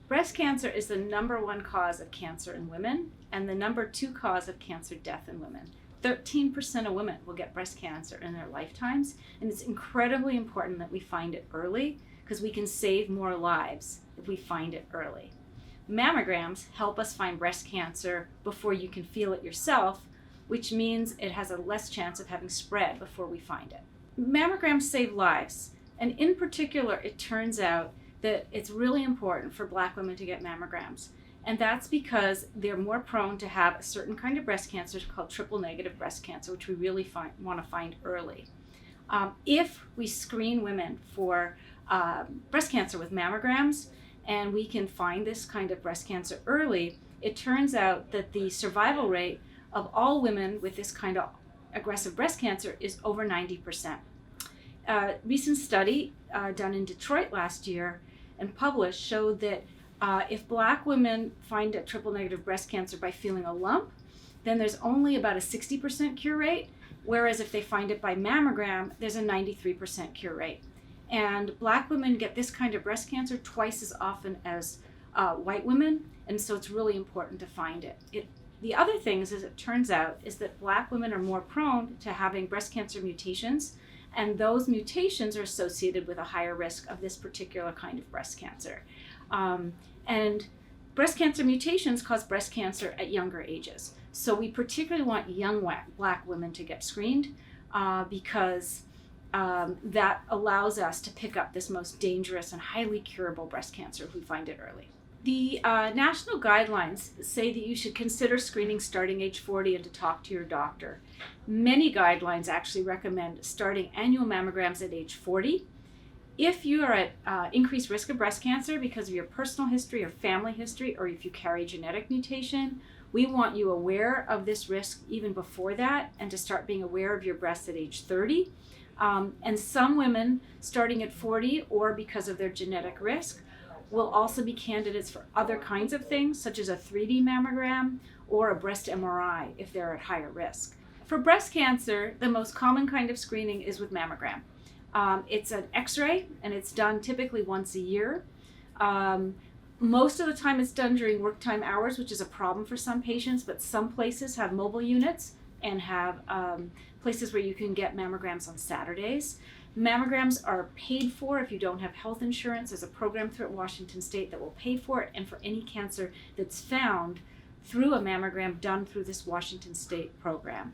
Breast cancer is the number one cause of cancer in women and the number two cause of cancer death in women. 13% of women will get breast cancer in their lifetimes, and it's incredibly important that we find it early because we can save more lives if we find it early. Mammograms help us find breast cancer before you can feel it yourself, which means it has a less chance of having spread before we find it. Mammograms save lives, and in particular, it turns out that it's really important for Black women to get mammograms. And that's because they're more prone to have a certain kind of breast cancer called triple negative breast cancer, which we really want to find early. If we screen women for breast cancer with mammograms and we can find this kind of breast cancer early, it turns out that the survival rate of all women with this kind of aggressive breast cancer is over 90%. A recent study done in Detroit last year and published showed that if Black women find a triple negative breast cancer by feeling a lump, then there's only about a 60% cure rate, whereas if they find it by mammogram, there's a 93% cure rate. And Black women get this kind of breast cancer twice as often as white women, and so it's really important to find it. The other things, as it turns out, is that Black women are more prone to having breast cancer mutations, and those mutations are associated with a higher risk of this particular kind of breast cancer. And breast cancer mutations cause breast cancer at younger ages. So we particularly want young Black women to get screened because that allows us to pick up this most dangerous and highly curable breast cancer if we find it early. The national guidelines say that you should consider screening starting age 40 and to talk to your doctor. Many guidelines actually recommend starting annual mammograms at age 40. If you are at increased risk of breast cancer because of your personal history or family history, or if you carry a genetic mutation, we want you aware of this risk even before that and to start being aware of your breasts at age 30. And some women starting at 40 or because of their genetic risk will also be candidates for other kinds of things, such as a 3D mammogram or a breast MRI if they're at higher risk. For breast cancer, the most common kind of screening is with mammogram. It's an X-ray, and it's done typically once a year. Most of the time it's done during work time hours, which is a problem for some patients, but some places have mobile units and have places where you can get mammograms on Saturdays. Mammograms are paid for if you don't have health insurance. There's a program through Washington State that will pay for it, and for any cancer that's found through a mammogram done through this Washington State program.